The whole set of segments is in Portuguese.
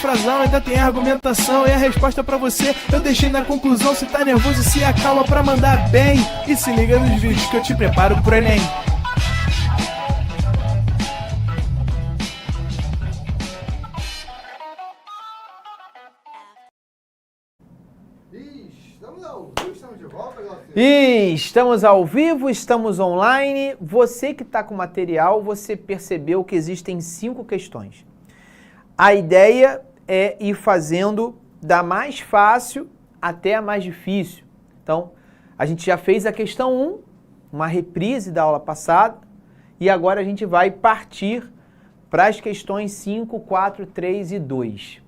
frasal, ainda tem argumentação. E a resposta pra você eu deixei na conclusão. Se tá nervoso, se acalma pra mandar bem. E se liga nos vídeos que eu te preparo pro Enem. E estamos ao vivo, estamos online. Você que está com material, você percebeu que existem 5 questões. A ideia é ir fazendo da mais fácil até a mais difícil. Então, a gente já fez a questão 1, uma reprise da aula passada, e agora a gente vai partir para as questões 5, 4, 3 e 2.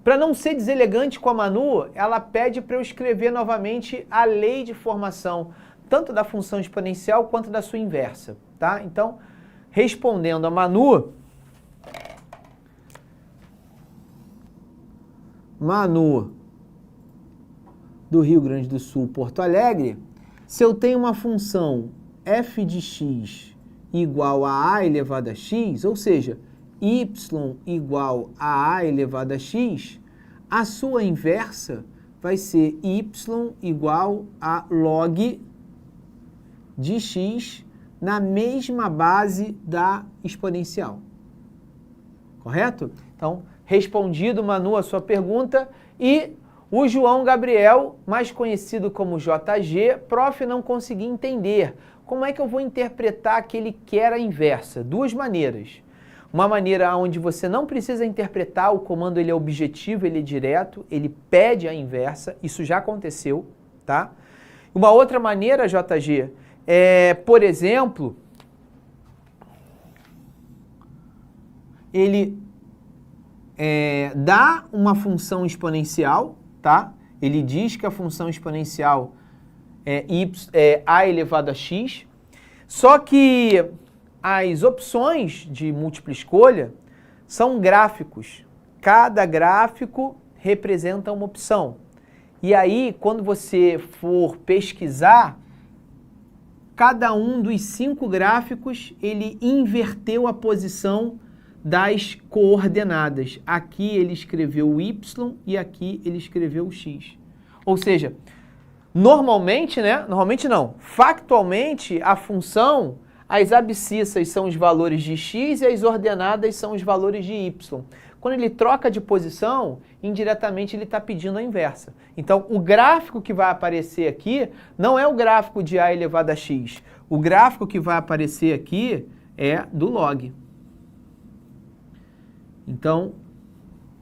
Para não ser deselegante com a Manu, ela pede para eu escrever novamente a lei de formação, tanto da função exponencial quanto da sua inversa, tá? Então, respondendo a Manu, do Rio Grande do Sul, Porto Alegre, se eu tenho uma função f de x igual a a elevado a x, ou seja, y igual a a elevado a x, a sua inversa vai ser y igual a log de x na mesma base da exponencial. Correto? Então, respondido, Manu, a sua pergunta. E o João Gabriel, mais conhecido como JG, prof, não consegui entender. Como é que eu vou interpretar que ele quer a inversa? 2 maneiras. Uma maneira onde você não precisa interpretar, o comando ele é objetivo, ele é direto, ele pede a inversa, isso já aconteceu, tá? Uma outra maneira, JG, é, por exemplo, ele dá uma função exponencial, tá? Ele diz que a função exponencial é a elevado a x, só que as opções de múltipla escolha são gráficos. Cada gráfico representa uma opção. E aí, quando você for pesquisar, cada um dos 5 gráficos, ele inverteu a posição das coordenadas. Aqui ele escreveu o y e aqui ele escreveu o x. Ou seja, normalmente, né? Normalmente não. Factualmente, a função, as abscissas são os valores de x e as ordenadas são os valores de y. Quando ele troca de posição, indiretamente ele está pedindo a inversa. Então, o gráfico que vai aparecer aqui não é o gráfico de a elevado a x. O gráfico que vai aparecer aqui é do log. Então,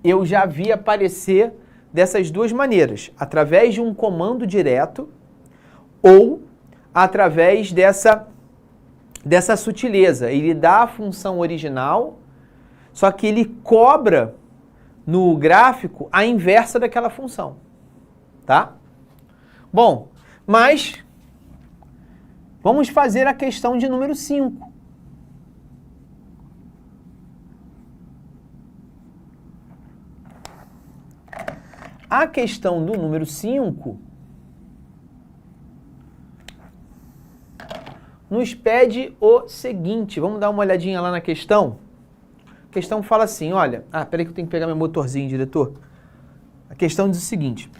eu já vi aparecer dessas 2 maneiras, através de um comando direto ou através dessa sutileza. Ele dá a função original, só que ele cobra no gráfico a inversa daquela função, tá? Bom, mas vamos fazer a questão de número 5. A questão do número 5 nos pede o seguinte, vamos dar uma olhadinha lá na questão. A questão fala assim, olha, peraí que eu tenho que pegar meu motorzinho, diretor. A questão diz o seguinte,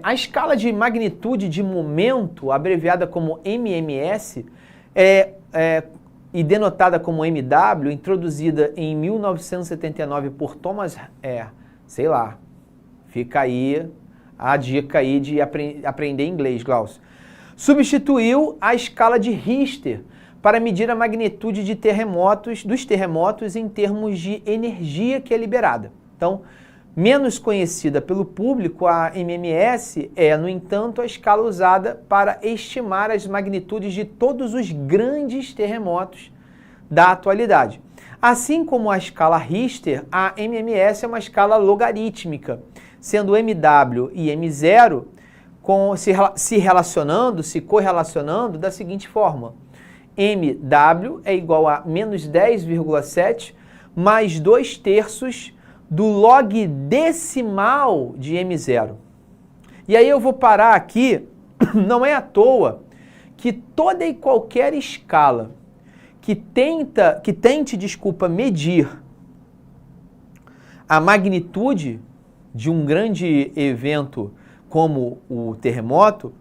a escala de magnitude de momento, abreviada como MMS, e denotada como MW, introduzida em 1979 por Thomas, sei lá, fica aí a dica aí de aprender inglês, Glaucio. Substituiu a escala de Richter para medir a magnitude de dos terremotos em termos de energia que é liberada. Então, menos conhecida pelo público, a MMS é, no entanto, a escala usada para estimar as magnitudes de todos os grandes terremotos da atualidade. Assim como a escala Richter, a MMS é uma escala logarítmica, sendo MW e M0 se correlacionando da seguinte forma. MW é igual a menos 10,7 mais 2/3 do log decimal de M0. E aí eu vou parar aqui, não é à toa que toda e qualquer escala que tente, medir a magnitude de um grande evento como o terremoto,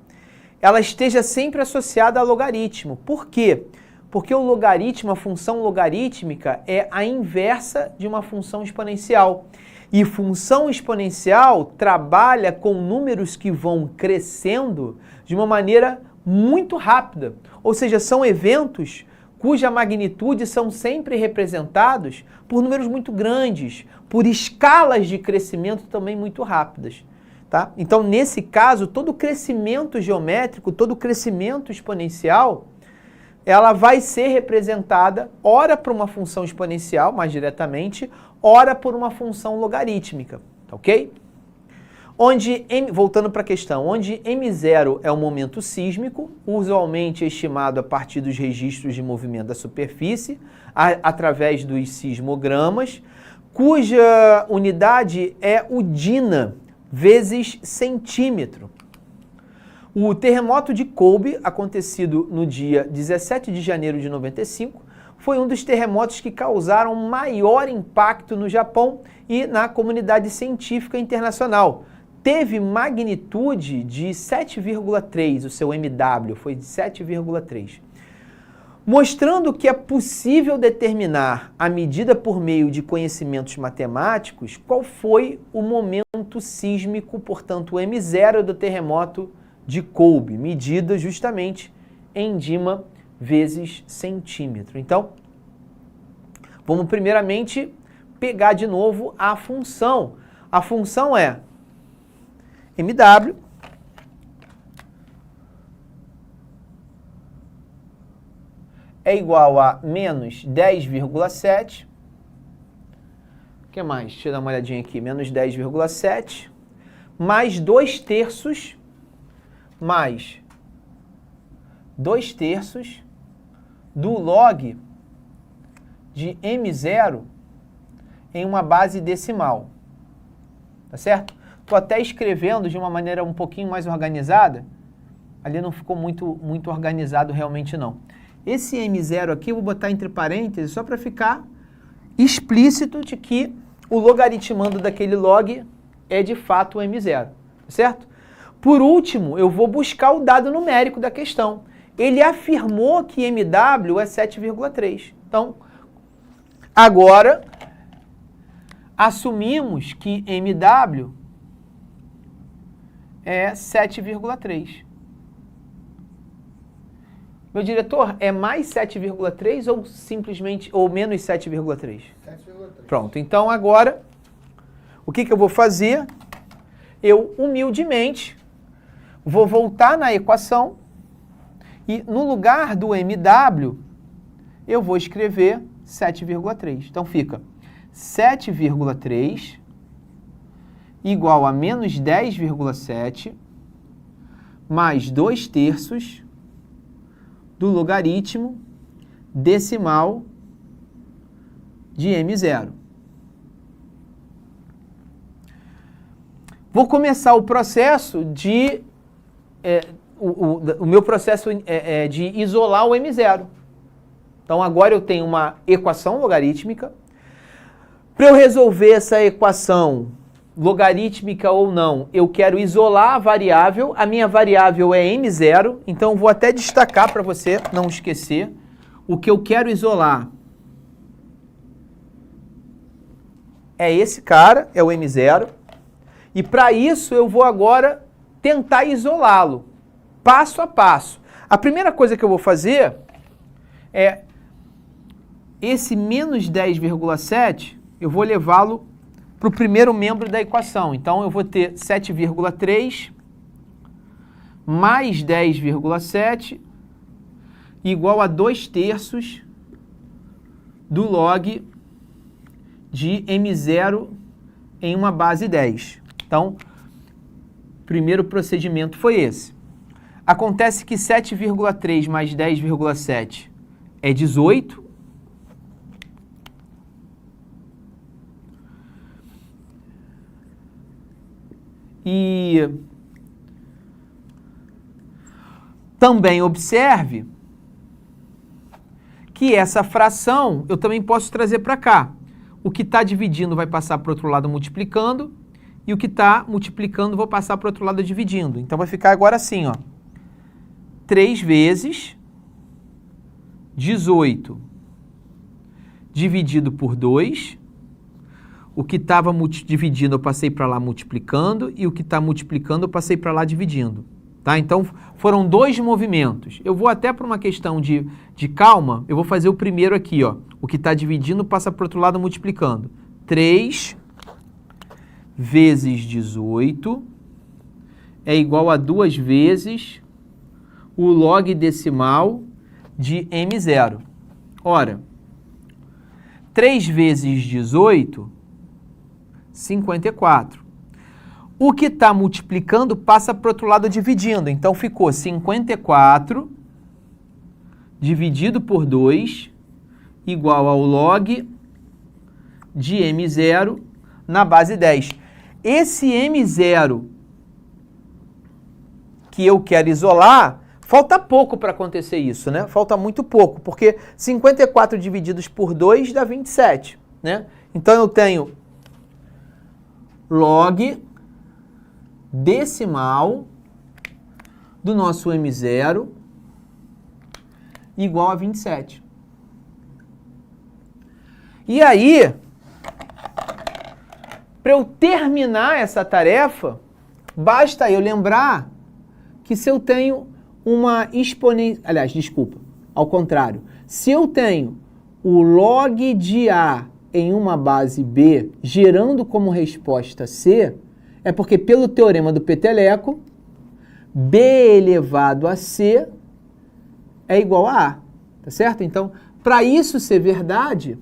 ela esteja sempre associada a logaritmo. Por quê? Porque o logaritmo, a função logarítmica, é a inversa de uma função exponencial. E função exponencial trabalha com números que vão crescendo de uma maneira muito rápida. Ou seja, são eventos cuja magnitude são sempre representados por números muito grandes, por escalas de crescimento também muito rápidas. Tá? Então, nesse caso, todo crescimento geométrico, todo crescimento exponencial, ela vai ser representada, ora por uma função exponencial, mais diretamente, ora por uma função logarítmica, tá ok? Voltando para a questão, onde M0 é o momento sísmico, usualmente estimado a partir dos registros de movimento da superfície, através dos sismogramas, cuja unidade é o DINA, vezes centímetro. O terremoto de Kobe, acontecido no dia 17 de janeiro de 95, foi um dos terremotos que causaram maior impacto no Japão e na comunidade científica internacional. Teve magnitude de 7,3, o seu MW foi de 7,3. Mostrando que é possível determinar a medida por meio de conhecimentos matemáticos, qual foi o momento sísmico, portanto, o M0 do terremoto de Kobe, medida justamente em DIMA vezes centímetro. Então, vamos primeiramente pegar de novo a função. A função é MW é igual a menos 10,7. O que mais? Deixa eu dar uma olhadinha aqui. Menos 10,7 mais 2/3 mais 2/3 do log de M0 em uma base decimal. Tá certo? Estou até escrevendo de uma maneira um pouquinho mais organizada. Ali não ficou muito organizado realmente não. Esse M0 aqui eu vou botar entre parênteses só para ficar explícito de que o logaritmando daquele log é de fato o M0. Tá certo? Por último, eu vou buscar o dado numérico da questão. Ele afirmou que MW é 7,3. Então, agora, assumimos que MW é 7,3. Meu diretor, é mais 7,3 ou simplesmente, ou menos 7,3? 7,3. Pronto, então agora, o que eu vou fazer? Eu, humildemente, vou voltar na equação e no lugar do MW, eu vou escrever 7,3. Então fica 7,3 igual a menos 10,7 mais 2/3 do logaritmo decimal de M0. Vou começar o processo de... o meu processo de isolar o M0. Então, agora eu tenho uma equação logarítmica. Para eu resolver essa equação, logarítmica ou não, eu quero isolar a variável. A minha variável é M0, então eu vou até destacar para você não esquecer. O que eu quero isolar é esse cara, é o M0. E para isso eu vou agora tentar isolá-lo, passo a passo. A primeira coisa que eu vou fazer é esse menos 10,7, eu vou levá-lo para o primeiro membro da equação. Então, eu vou ter 7,3 mais 10,7 igual a 2/3 do log de M0 em uma base 10. Então, o primeiro procedimento foi esse. Acontece que 7,3 mais 10,7 é 18. E também observe que essa fração eu também posso trazer para cá. o que está dividindo vai passar para o outro lado multiplicando, e o que está multiplicando vou passar para o outro lado dividindo. Então vai ficar agora assim, ó. 3 vezes 18 dividido por 2. O que estava dividindo eu passei para lá multiplicando, e o que está multiplicando eu passei para lá dividindo. Tá? Então foram 2 movimentos. Eu vou até para uma questão de calma, eu vou fazer o primeiro aqui, ó. O que está dividindo passa para o outro lado multiplicando. 3 vezes 18 é igual a 2 vezes o log decimal de M0. Ora, 3 vezes 18, 54. O que está multiplicando passa para o outro lado dividindo. Então ficou 54 dividido por 2 igual ao log de M0 na base 10. Esse M0 que eu quero isolar, falta pouco para acontecer isso, né? Falta muito pouco, porque 54 divididos por 2 dá 27, né? Então eu tenho log decimal do nosso M0 igual a 27. E aí, para eu terminar essa tarefa, basta eu lembrar que se eu tenho uma exponencial... Aliás, desculpa, ao contrário. Se eu tenho o log de A em uma base B gerando como resposta C, é porque pelo teorema do peteleco, B elevado a C é igual a A, tá certo? Então, para isso ser verdade,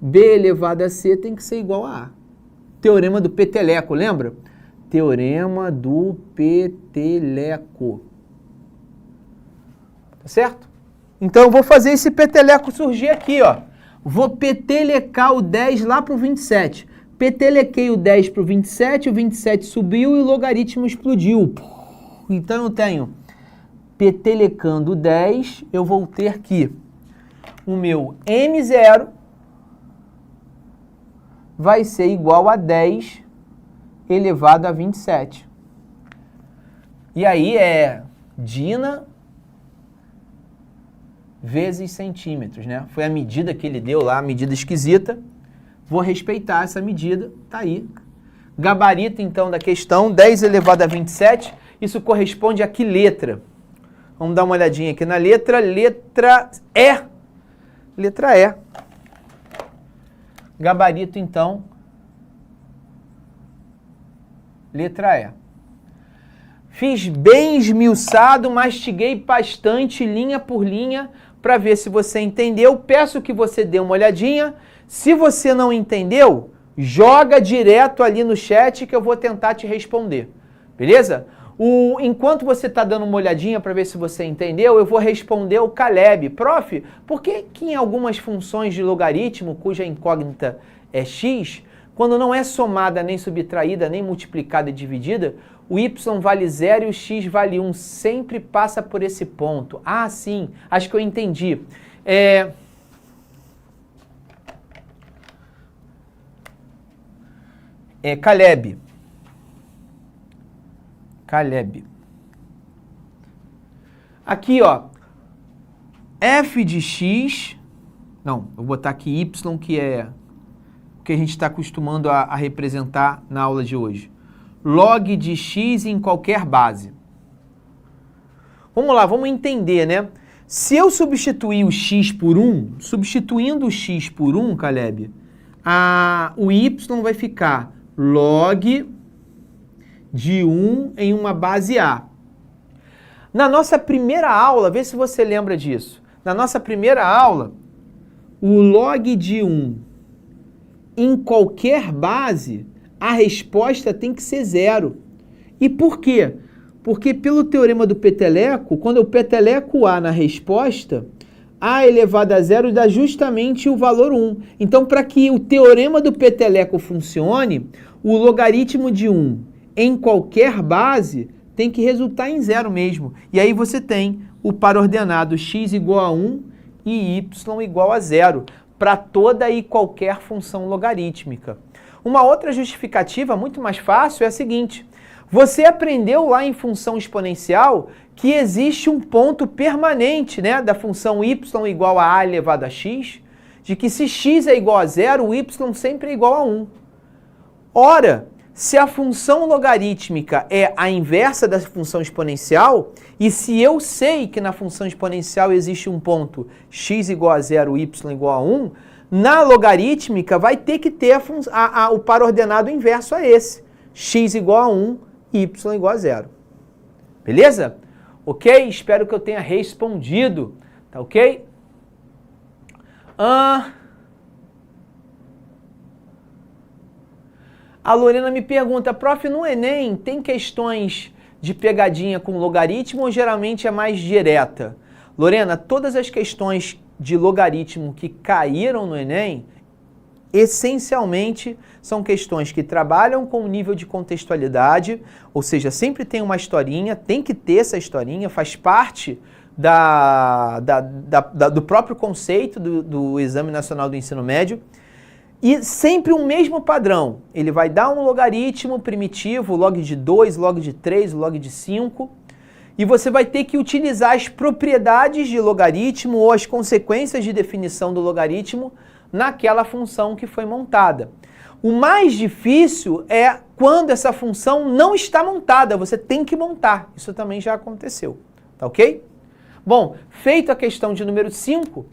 B elevado a C tem que ser igual a A. Teorema do peteleco, lembra? Teorema do peteleco. Tá certo? Então eu vou fazer esse peteleco surgir aqui, ó. Vou petelecar o 10 lá para o 27. Petelequei o 10 para o 27 subiu e o logaritmo explodiu. Então eu tenho, petelecando o 10, eu vou ter aqui o meu M0 vai ser igual a 10 elevado a 27. E aí é Dina vezes centímetros, né? Foi a medida que ele deu lá, a medida esquisita. Vou respeitar essa medida, tá aí. Gabarito, então, da questão, 10 elevado a 27. Isso corresponde a que letra? Vamos dar uma olhadinha aqui na letra. Letra E. Letra E. Gabarito, então, letra E. Fiz bem esmiuçado, mastiguei bastante, linha por linha, para ver se você entendeu. Peço que você dê uma olhadinha. Se você não entendeu, joga direto ali no chat que eu vou tentar te responder. Beleza? Enquanto você está dando uma olhadinha para ver se você entendeu, eu vou responder o Caleb. Prof, por que em algumas funções de logaritmo, cuja incógnita é x, quando não é somada, nem subtraída, nem multiplicada e dividida, o y vale 0 e o x vale 1, sempre passa por esse ponto? Ah, sim, acho que eu entendi. Caleb. Aqui, ó, f de x, não, eu vou botar aqui y, que é o que a gente está acostumando a representar na aula de hoje. Log de x em qualquer base. Vamos lá, vamos entender, né? Se eu substituir o x por 1, substituindo o x por 1, Caleb, o y vai ficar log de 1 em uma base A. Na nossa primeira aula, vê se você lembra disso. Na nossa primeira aula, o log de 1 em qualquer base, a resposta tem que ser 0. E por quê? Porque pelo teorema do peteleco, quando eu peteleco A na resposta, A elevado a 0 dá justamente o valor 1. Então, para que o teorema do peteleco funcione, o logaritmo de 1 em qualquer base tem que resultar em 0 mesmo. E aí você tem o par ordenado x igual a 1 e y igual a 0. para toda e qualquer função logarítmica. Uma outra justificativa muito mais fácil é a seguinte: você aprendeu lá em função exponencial que existe um ponto permanente, né, da função y igual a elevado a x, de que se x é igual a 0, o y sempre é igual a 1. Ora, se a função logarítmica é a inversa da função exponencial, e se eu sei que na função exponencial existe um ponto x igual a 0, y igual a 1, na logarítmica vai ter que ter o par ordenado inverso a esse. X igual a 1, y igual a 0. Beleza? Ok? Espero que eu tenha respondido. Tá ok? A Lorena me pergunta, prof, no Enem tem questões de pegadinha com logaritmo ou geralmente é mais direta? Lorena, todas as questões de logaritmo que caíram no Enem, essencialmente são questões que trabalham com o nível de contextualidade, ou seja, sempre tem uma historinha, tem que ter essa historinha, faz parte do próprio conceito do Exame Nacional do Ensino Médio, e sempre o mesmo padrão. Ele vai dar um logaritmo primitivo, log de 2, log de 3, log de 5, e você vai ter que utilizar as propriedades de logaritmo ou as consequências de definição do logaritmo naquela função que foi montada. O mais difícil é quando essa função não está montada, você tem que montar. Isso também já aconteceu, tá ok? Bom, feito a questão de número 5,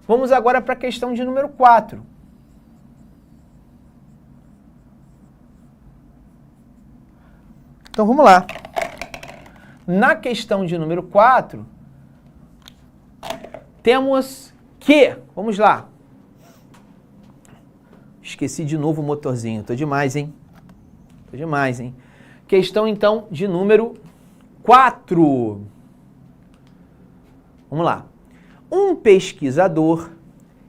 vamos agora para a questão de número 4. Então vamos lá. Na questão de número 4, temos que, vamos lá. Esqueci de novo o motorzinho, tô demais, hein? Tô demais, hein? Questão então de número 4. Vamos lá. Um pesquisador,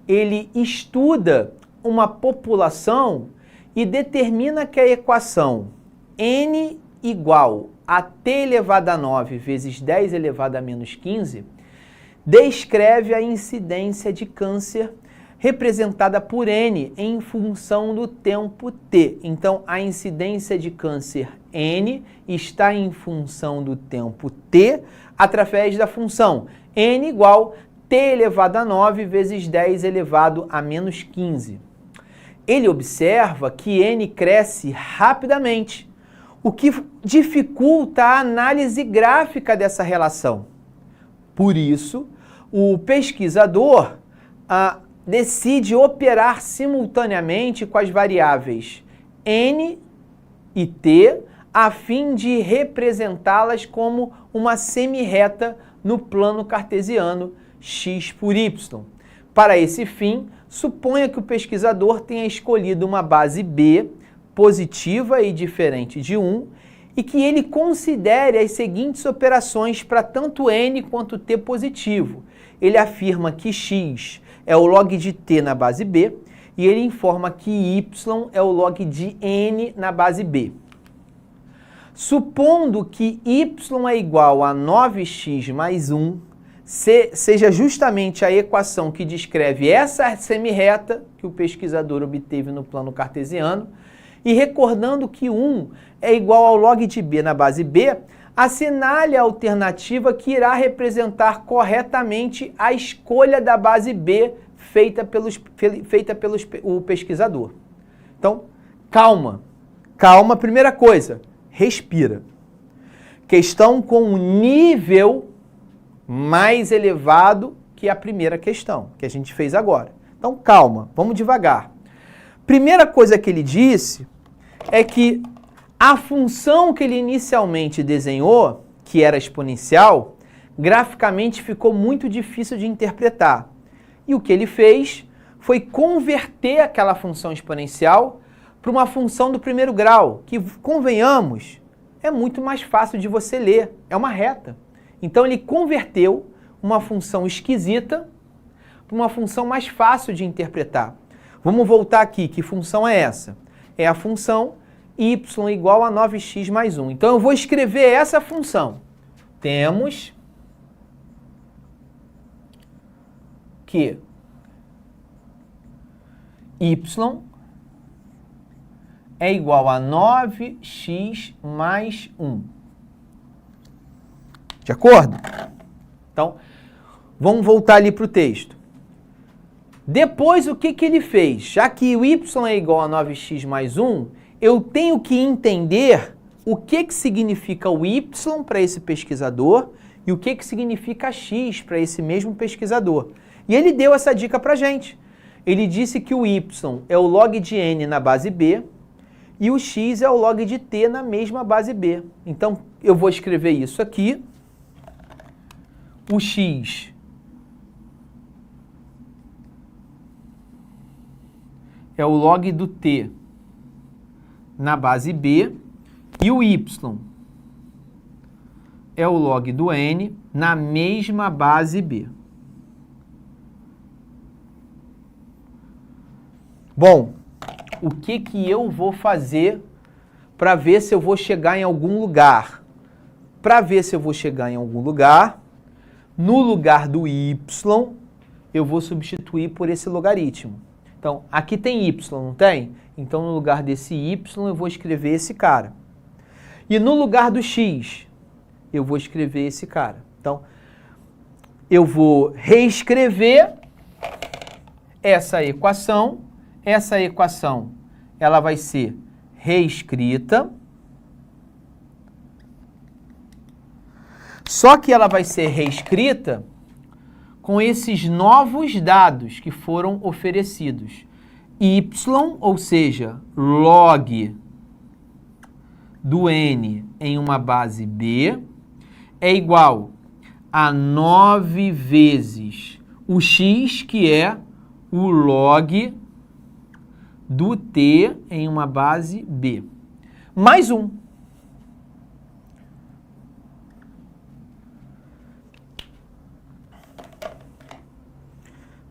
ele estuda uma população e determina que a equação n igual a t elevado a 9 vezes 10 elevado a menos 15 descreve a incidência de câncer representada por n em função do tempo t. Então, a incidência de câncer n está em função do tempo t através da função n igual t elevado a 9 vezes 10 elevado a menos 15. Ele observa que n cresce rapidamente, o que dificulta a análise gráfica dessa relação. Por isso, o pesquisador decide operar simultaneamente com as variáveis n e t, a fim de representá-las como uma semirreta no plano cartesiano x por y. Para esse fim, suponha que o pesquisador tenha escolhido uma base B positiva e diferente de 1 e que ele considere as seguintes operações para tanto n quanto t positivo. Ele afirma que x é o log de t na base B e ele informa que y é o log de n na base B. Supondo que y é igual a 9x mais 1, seja justamente a equação que descreve essa semirreta que o pesquisador obteve no plano cartesiano, e recordando que 1 é igual ao log de b na base B, assinale a alternativa que irá representar corretamente a escolha da base B feita pelo pesquisador. Então, calma. Calma, primeira coisa, respira. Questão com um nível mais elevado que a primeira questão, que a gente fez agora. Então, calma, vamos devagar. Primeira coisa que ele disse é que a função que ele inicialmente desenhou, que era exponencial, graficamente ficou muito difícil de interpretar. E o que ele fez foi converter aquela função exponencial para uma função do primeiro grau, que, convenhamos, é muito mais fácil de você ler, é uma reta. Então ele converteu uma função esquisita para uma função mais fácil de interpretar. Vamos voltar aqui, que função é essa? É a função y igual a 9x mais 1. Então eu vou escrever essa função. Temos que y é igual a 9x mais 1. De acordo? Então, vamos voltar ali para o texto. Depois, o que ele fez? Já que o y é igual a 9x mais 1, eu tenho que entender o que significa o y para esse pesquisador e o que significa x para esse mesmo pesquisador. E ele deu essa dica para a gente. Ele disse que o y é o log de n na base b e o x é o log de t na mesma base b. Então, eu vou escrever isso aqui. O x é o log do t na base b e o y é o log do n na mesma base b. Bom, o que eu vou fazer para ver se eu vou chegar em algum lugar? Para ver se eu vou chegar em algum lugar, no lugar do y, eu vou substituir por esse logaritmo. Então, aqui tem y, não tem? Então, no lugar desse y, eu vou escrever esse cara. E no lugar do x, eu vou escrever esse cara. Então, eu vou reescrever essa equação. Essa equação, ela vai ser reescrita. Só que ela vai ser reescrita com esses novos dados que foram oferecidos. Y, ou seja, log do n em uma base b, é igual a 9 vezes o x, que é o log do t em uma base b, mais 1.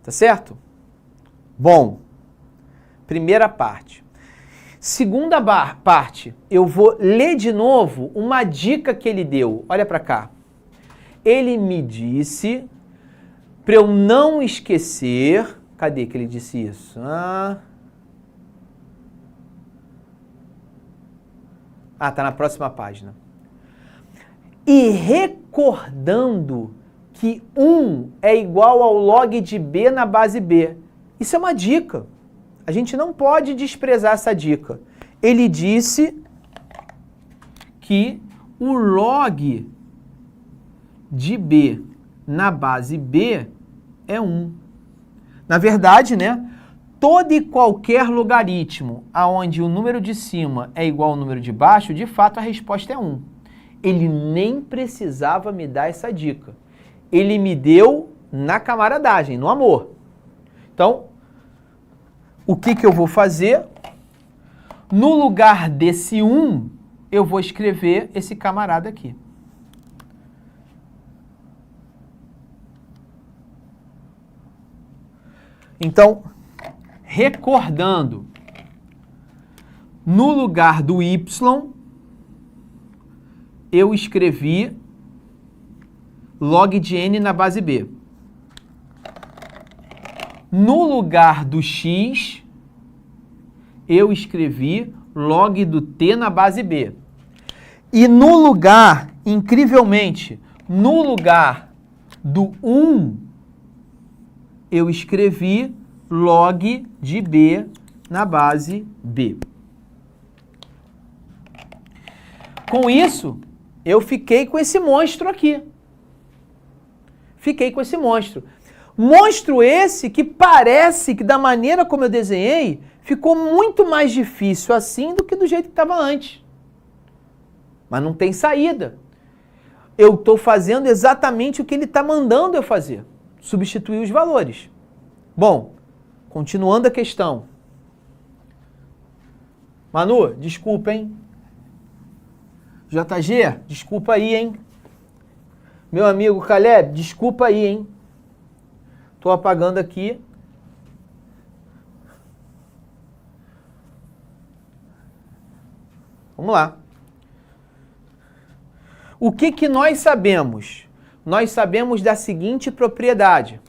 Tá certo? Bom, primeira parte. Segunda parte, eu vou ler de novo uma dica que ele deu. Olha para cá. Ele me disse para eu não esquecer... Cadê que ele disse isso? Tá na próxima página. E recordando que 1 é igual ao log de b na base b. Isso é uma dica. A gente não pode desprezar essa dica. Ele disse que o log de b na base b é 1. Na verdade, né? Todo e qualquer logaritmo onde o número de cima é igual ao número de baixo, de fato a resposta é 1. Ele nem precisava me dar essa dica. Ele me deu na camaradagem, no amor. Então, o que eu vou fazer? No lugar desse 1, eu vou escrever esse camarada aqui. Então, recordando, no lugar do y, eu escrevi log de n na base b. No lugar do x, eu escrevi log do t na base b. E no lugar, incrivelmente, no lugar do 1, eu escrevi log de b na base b. Com isso, eu fiquei com esse monstro aqui. Fiquei com esse monstro. Monstro esse que parece que, da maneira como eu desenhei, ficou muito mais difícil assim do que do jeito que estava antes. Mas não tem saída. Eu estou fazendo exatamente o que ele está mandando eu fazer. Substituir os valores. Bom, continuando a questão. Manu, desculpa, hein? JG, desculpa aí, hein? Meu amigo Caleb, desculpa aí, hein? Tô apagando aqui. Vamos lá. O que nós sabemos? Nós sabemos da seguinte propriedade.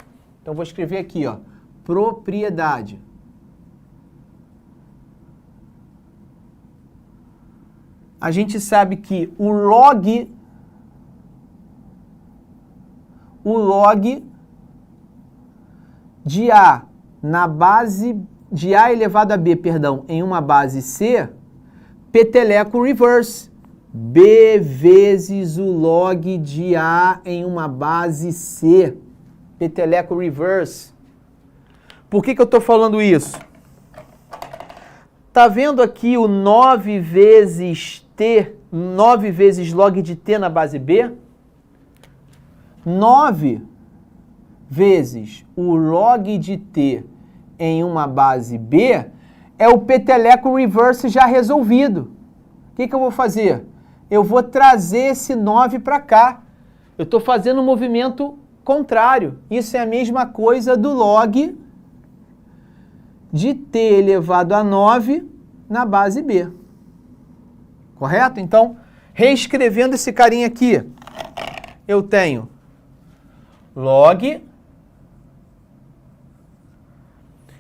Então, vou escrever aqui, ó. Propriedade. a gente sabe que o log de A na base de A elevado a B, perdão, em uma base C, peteleco reverse. B vezes o log de A em uma base C. Peteleco reverse. Por que eu estou falando isso? Tá vendo aqui o 9 vezes T, 9 vezes log de T na base B? 9 vezes o log de T em uma base B é o peteleco reverse já resolvido. O que eu vou fazer? Eu vou trazer esse 9 para cá. Eu estou fazendo um movimento contrário. Isso é a mesma coisa do log de T elevado a 9 na base B. Correto? Então, reescrevendo esse carinha aqui, eu tenho log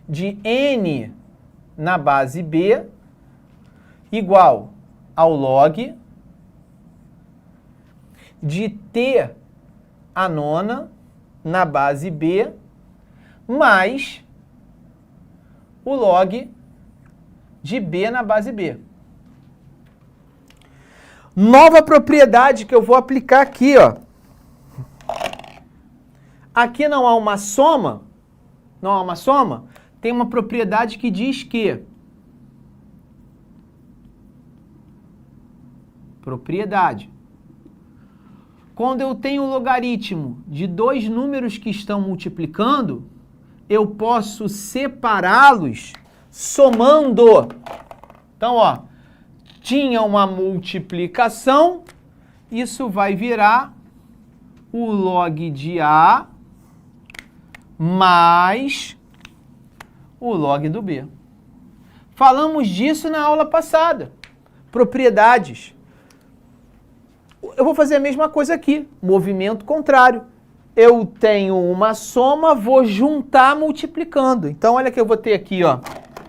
de N na base B igual ao log de T a nona na base B mais o log de B na base B. Nova propriedade que eu vou aplicar aqui, ó. Aqui não há uma soma, tem uma propriedade que diz que quando eu tenho o logaritmo de dois números que estão multiplicando, eu posso separá-los somando. Então, ó, tinha uma multiplicação, isso vai virar o log de A mais o log do B. Falamos disso na aula passada. Propriedades. Eu vou fazer a mesma coisa aqui, movimento contrário. Eu tenho uma soma, vou juntar multiplicando. Então, olha que eu vou ter aqui, ó.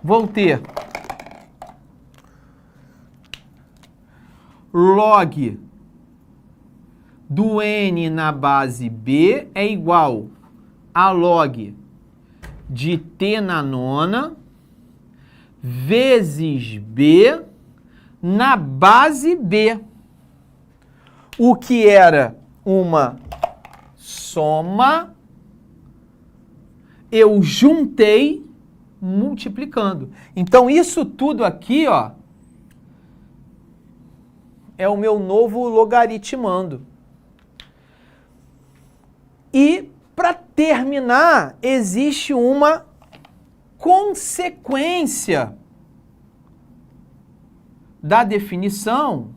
Vou ter log do N na base B é igual a log de T na nona vezes B na base B. O que era uma soma, eu juntei multiplicando. Então, isso tudo aqui, ó, é o meu novo logaritmando. E, para terminar, existe uma consequência da definição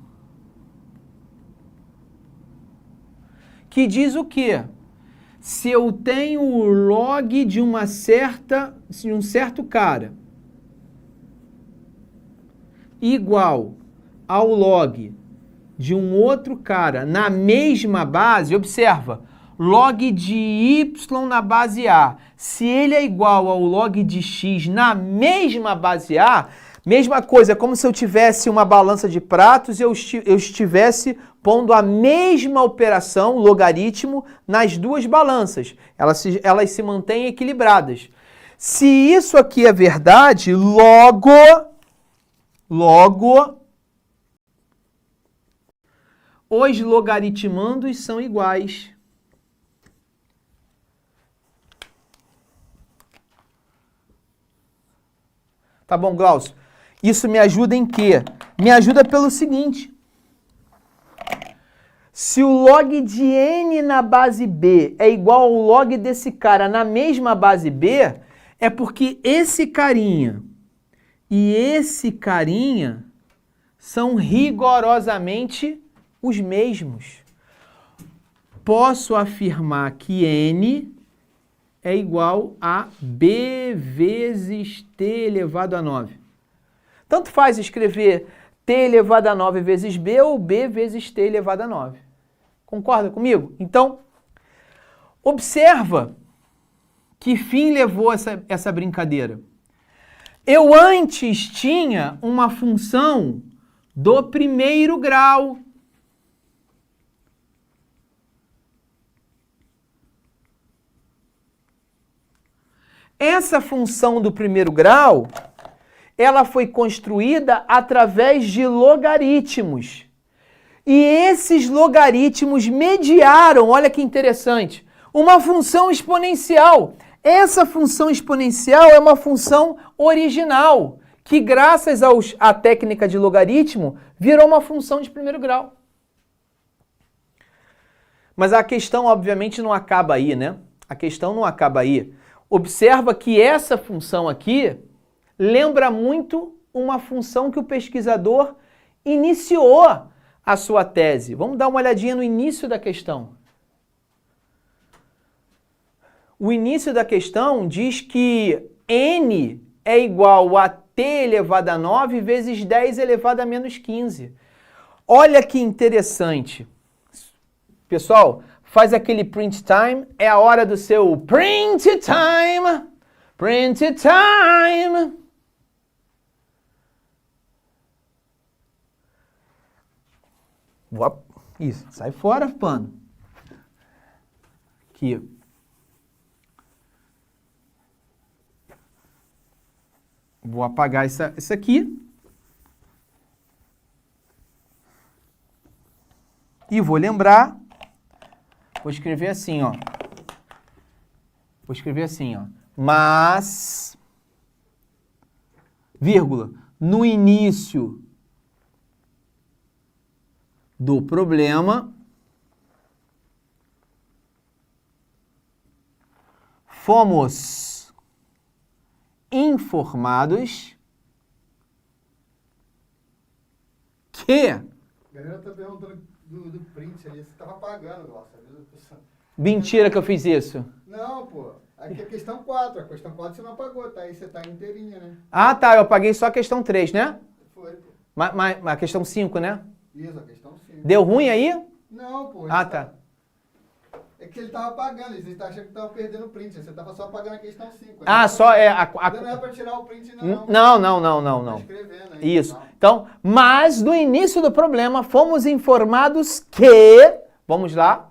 que diz o quê? Se eu tenho o log de um certo cara igual ao log de um outro cara na mesma base, observa, log de y na base A, se ele é igual ao log de x na mesma base A, mesma coisa, é como se eu tivesse uma balança de pratos e eu estivesse pondo a mesma operação, logaritmo, nas duas balanças. Elas se mantêm equilibradas. Se isso aqui é verdade, logo, os logaritmandos são iguais. Tá bom, Glaucio? Isso me ajuda em quê? Me ajuda pelo seguinte. Se o log de N na base B é igual ao log desse cara na mesma base B, é porque esse carinha e esse carinha são rigorosamente os mesmos. Posso afirmar que N é igual a B vezes T elevado a 9. Tanto faz escrever T elevado a 9 vezes B ou B vezes T elevado a 9. Concorda comigo? Então, observa que fim levou essa brincadeira. Eu antes tinha uma função do primeiro grau. Essa função do primeiro grau, ela foi construída através de logaritmos. E esses logaritmos mediaram, olha que interessante, uma função exponencial. Essa função exponencial é uma função original, que graças à técnica de logaritmo, virou uma função de primeiro grau. Mas a questão, obviamente, não acaba aí, né? A questão não acaba aí. Observa que essa função aqui lembra muito uma função que o pesquisador iniciou a sua tese. Vamos dar uma olhadinha no início da questão. O início da questão diz que n é igual a t elevado a 9 vezes 10 elevado a menos 15. Olha que interessante. Pessoal, faz aquele print time, é a hora do seu print time, print time. Isso, sai fora, pano. Aqui. Vou apagar isso aqui. E vou lembrar. Vou escrever assim, ó. Vou escrever assim, ó. Mas, vírgula, no início do problema, fomos informados que... A galera tá perguntando do print ali, você tava apagando, Glaucio. Mentira que eu fiz isso. Não, pô. Aqui é questão 4. A questão 4 você não apagou, tá? Aí você tá inteirinha, né? Ah, tá. Eu apaguei só a questão 3, né? Foi, pô. Mas a questão 5, né? Isso, a questão 5. Deu ruim aí? Não, pô. Ah, tá. É que ele tava apagando, você tá achando que tava perdendo o print, você tava só apagando a questão 5. Ah, só é Não é pra tirar o print, não. Não. Tá escrevendo aí. Isso. Então, mas no início do problema, fomos informados que... Vamos lá.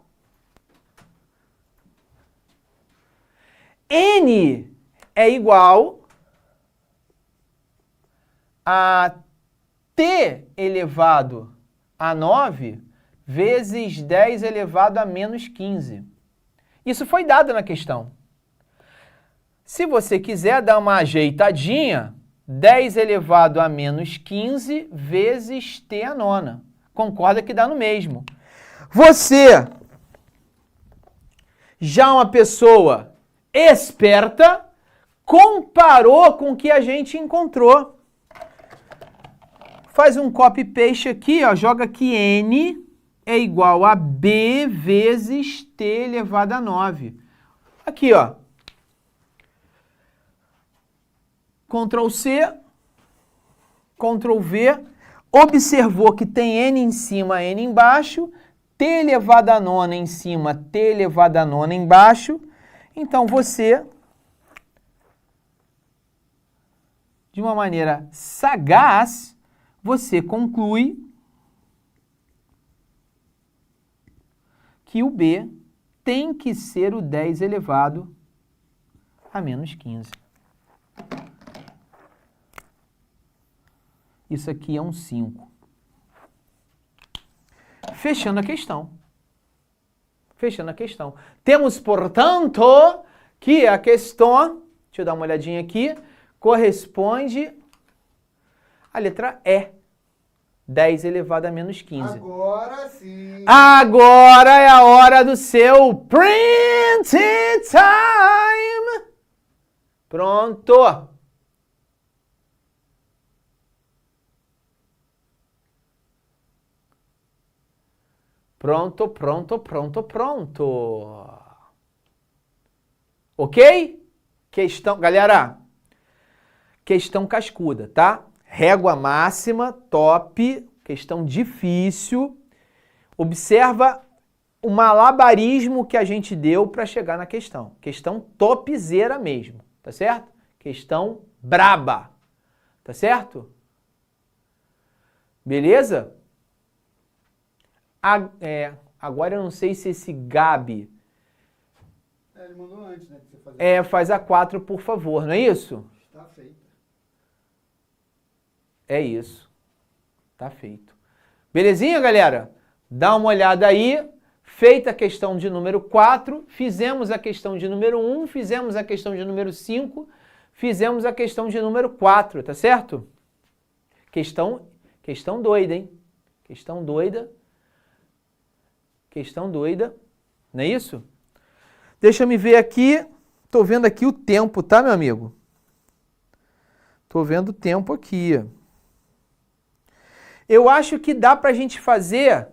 N é igual a t elevado a 9 vezes 10 elevado a menos 15. Isso foi dado na questão. Se você quiser dar uma ajeitadinha, 10 elevado a menos 15 vezes t a nona. Concorda que dá no mesmo. Você, já uma pessoa esperta, comparou com o que a gente encontrou. Faz um copy-paste aqui, ó, joga aqui n é igual a b vezes t elevado a 9. Aqui, ó. Ctrl C, Ctrl V, observou que tem n em cima, n embaixo, t elevado a nona em cima, t elevado a nona embaixo. Então você, de uma maneira sagaz, você conclui que o B tem que ser o 10 elevado a menos 15. Isso aqui é um 5. Fechando a questão. Fechando a questão. Temos, portanto, que a questão, deixa eu dar uma olhadinha aqui, corresponde à letra E. 10 elevado a menos 15. Agora sim. Agora é a hora do seu print time. Pronto. Pronto, pronto, pronto, pronto. Ok? Questão, galera, questão cascuda, tá? Régua máxima, top, questão difícil. Observa o malabarismo que a gente deu para chegar na questão. Questão topzera mesmo, tá certo? Questão braba, tá certo? Beleza? Agora eu não sei se esse Gabi... Ele mandou antes, né? Que você fazia. Faz a 4, por favor, não é isso? Está feito. É isso. Tá feito. Belezinha, galera? Dá uma olhada aí. Feita a questão de número 4, fizemos a questão de número 1, fizemos a questão de número 5, fizemos a questão de número 4, tá certo? Questão doida, hein? Questão doida. Questão doida. Não é isso? Deixa eu me ver aqui. Tô vendo aqui o tempo, tá, meu amigo? Tô vendo o tempo aqui. Eu acho que dá pra gente fazer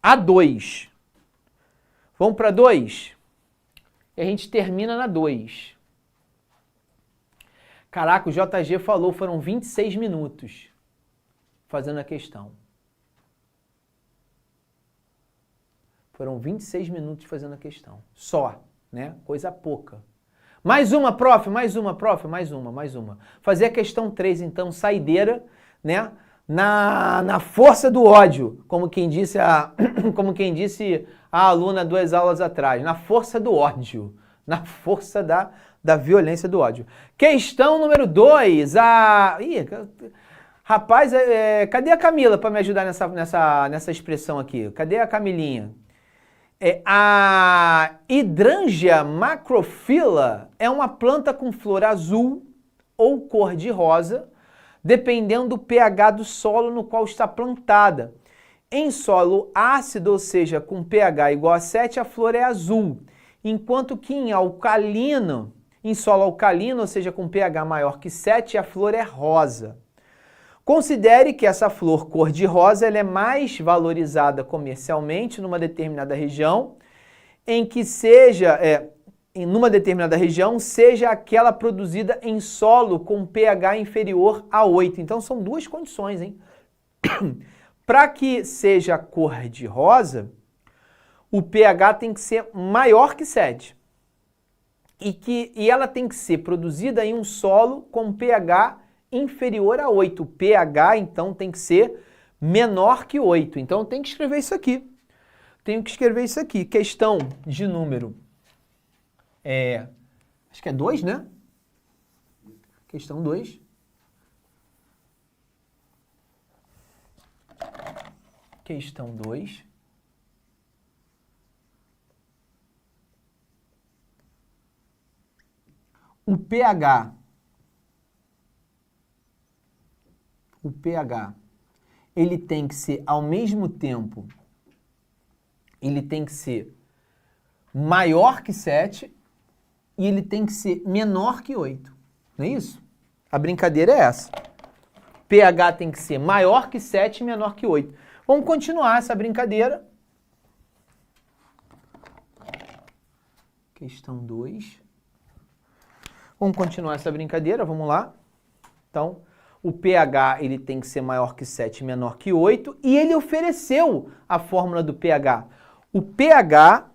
a 2. Vamos para 2? E a gente termina na 2. Caraca, o JG falou, foram 26 minutos fazendo a questão. Foram 26 minutos fazendo a questão. Só, né? Coisa pouca. Mais uma, prof, mais uma. Fazer a questão 3, então, saideira, né? Na força do ódio, como quem disse a aluna 2 aulas atrás, na força do ódio, na força da violência do ódio. Questão número 2, rapaz, cadê a Camila para me ajudar nessa expressão aqui? Cadê a Camilinha? A Hydrangea macrophylla é uma planta com flor azul ou cor de rosa, dependendo do pH do solo no qual está plantada. Em solo ácido, ou seja, com pH igual a 7, a flor é azul, enquanto que em solo alcalino, ou seja, com pH maior que 7, a flor é rosa. Considere que essa flor cor-de-rosa ela é mais valorizada comercialmente numa determinada região, seja aquela produzida em solo com pH inferior a 8. Então são duas condições, hein? Para que seja cor-de-rosa, o pH tem que ser maior que 7. E ela tem que ser produzida em um solo com pH inferior a 8. O pH, então, tem que ser menor que 8. Então, tem que escrever isso aqui. Tenho que escrever isso aqui. Questão de número... acho que é 2, né? Questão 2. Questão 2. O pH, ele tem que ser, ao mesmo tempo, ele tem que ser maior que 7 e ele tem que ser menor que 8. Não é isso? A brincadeira é essa. pH tem que ser maior que 7 e menor que 8. Vamos continuar essa brincadeira. Questão 2. Vamos continuar essa brincadeira, vamos lá. Então, o pH ele tem que ser maior que 7 e menor que 8. E ele ofereceu a fórmula do pH. O pH,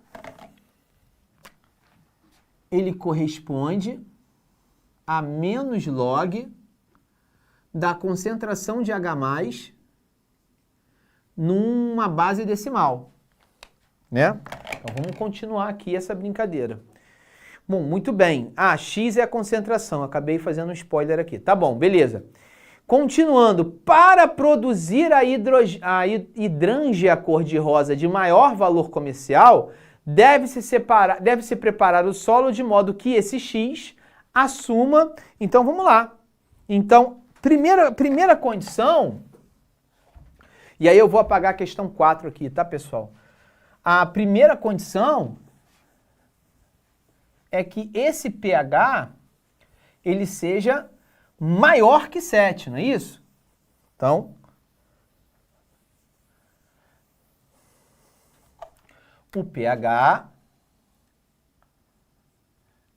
ele corresponde a menos log da concentração de H+, numa base decimal. Né? Então, vamos continuar aqui essa brincadeira. Bom, muito bem. X é a concentração. Acabei fazendo um spoiler aqui. Tá bom, beleza. Continuando. Para produzir a Hydrangea cor-de-rosa de maior valor comercial, deve-se preparar o solo de modo que esse X assuma... Então, vamos lá. Então, primeira condição... E aí eu vou apagar a questão 4 aqui, tá, pessoal? A primeira condição... é que esse pH, ele seja maior que 7, não é isso? Então, o pH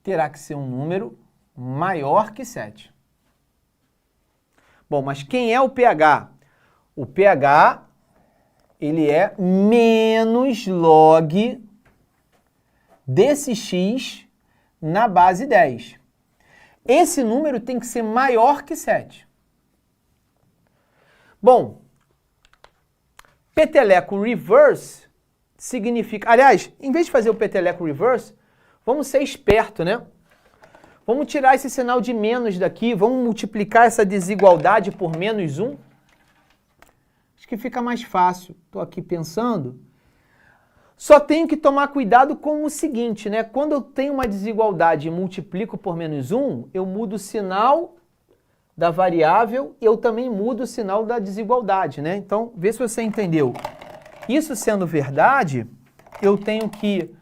terá que ser um número maior que 7. Bom, mas quem é o pH? O pH, ele é menos log desse X na base 10. Esse número tem que ser maior que 7. Bom, Peteleco reverse significa... Aliás, em vez de fazer o peteleco reverse, vamos ser esperto, né? Vamos tirar esse sinal de menos daqui, vamos multiplicar essa desigualdade por menos 1. Acho que fica mais fácil. Estou aqui pensando. Só tenho que tomar cuidado com o seguinte, né? Quando eu tenho uma desigualdade e multiplico por menos 1, eu mudo o sinal da variável e eu também mudo o sinal da desigualdade, né? Então, vê se você entendeu. Isso sendo verdade, eu tenho que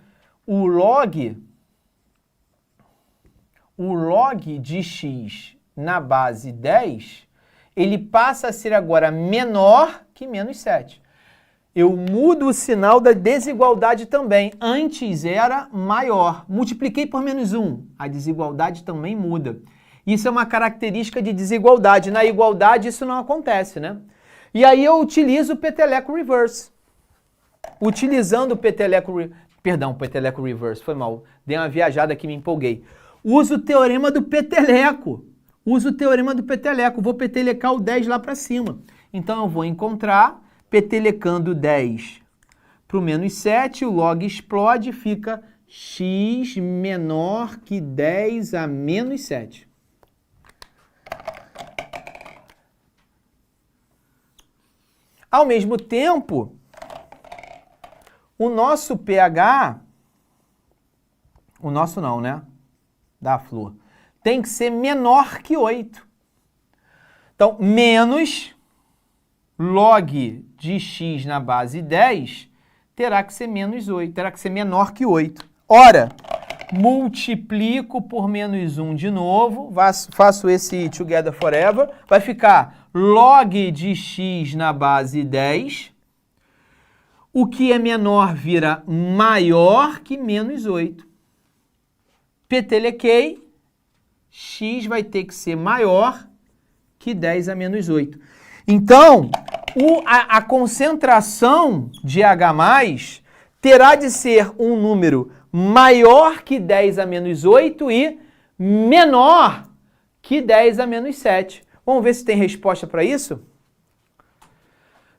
o log de x na base 10, ele passa a ser agora menor que menos 7. Eu mudo o sinal da desigualdade também. Antes era maior. Multipliquei por menos 1. A desigualdade também muda. Isso é uma característica de desigualdade. Na igualdade isso não acontece, né? E aí eu utilizo o peteleco reverse. Utilizando o peteleco reverse, foi mal. Dei uma viajada que me empolguei. Uso o teorema do peteleco. Vou petelecar o 10 lá para cima. Então eu vou encontrar, petelecando 10 para o menos 7, o log explode e fica x menor que 10 a menos 7. Ao mesmo tempo, o nosso pH, o nosso não, né? Da flor, tem que ser menor que 8. Então, menos log de x na base 10 terá que ser menos 8, terá que ser menor que 8. Ora, multiplico por menos 1 de novo, faço esse together forever, vai ficar log de x na base 10, o que é menor vira maior que menos 8. Petelequei, x vai ter que ser maior que 10 a menos 8. Então, a concentração de H+, terá de ser um número maior que 10 a menos 8 e menor que 10 a menos 7. Vamos ver se tem resposta para isso?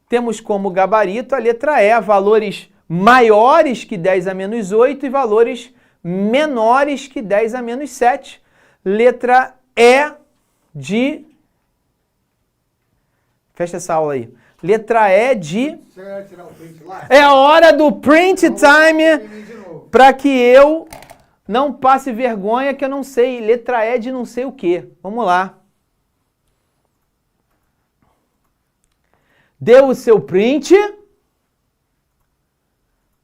Temos como gabarito a letra E, valores maiores que 10 a menos 8 e valores menores que 10 a menos 7. Letra E de... Fecha essa aula aí. Letra E de... Você vai tirar o print lá? É a hora do print time para que eu não passe vergonha que eu não sei. Letra E de não sei o quê. Vamos lá. Deu o seu print.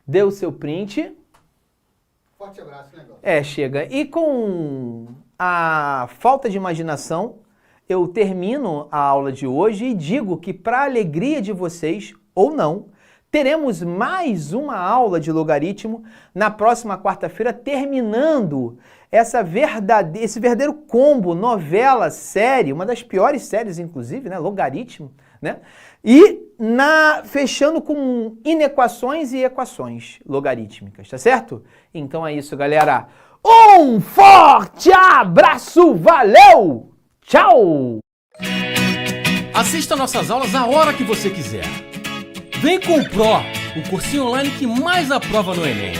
Deu o seu print. Forte abraço, negócio. Chega. E com a falta de imaginação, eu termino a aula de hoje e digo que, para a alegria de vocês, ou não, teremos mais uma aula de logaritmo na próxima quarta-feira, terminando esse verdadeiro combo, novela, série, uma das piores séries, inclusive, né? Logaritmo, né? E fechando com inequações e equações logarítmicas, tá certo? Então é isso, galera. Um forte abraço, valeu! Tchau! Assista nossas aulas a hora que você quiser. Vem com o Pro, o cursinho online que mais aprova no Enem.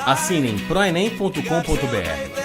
Assine em proenem.com.br.